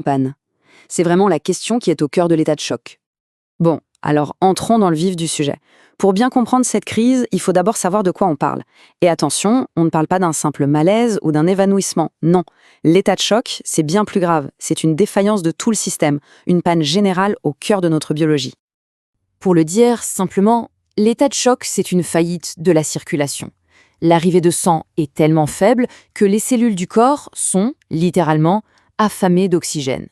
panne? C'est vraiment la question qui est au cœur de l'état de choc. Bon, alors entrons dans le vif du sujet. Pour bien comprendre cette crise, il faut d'abord savoir de quoi on parle. Et attention, on ne parle pas d'un simple malaise ou d'un évanouissement. Non, l'état de choc, c'est bien plus grave. C'est une défaillance de tout le système, une panne générale au cœur de notre biologie. Pour le dire simplement, l'état de choc, c'est une faillite de la circulation. L'arrivée de sang est tellement faible que les cellules du corps sont, littéralement, affamées d'oxygène.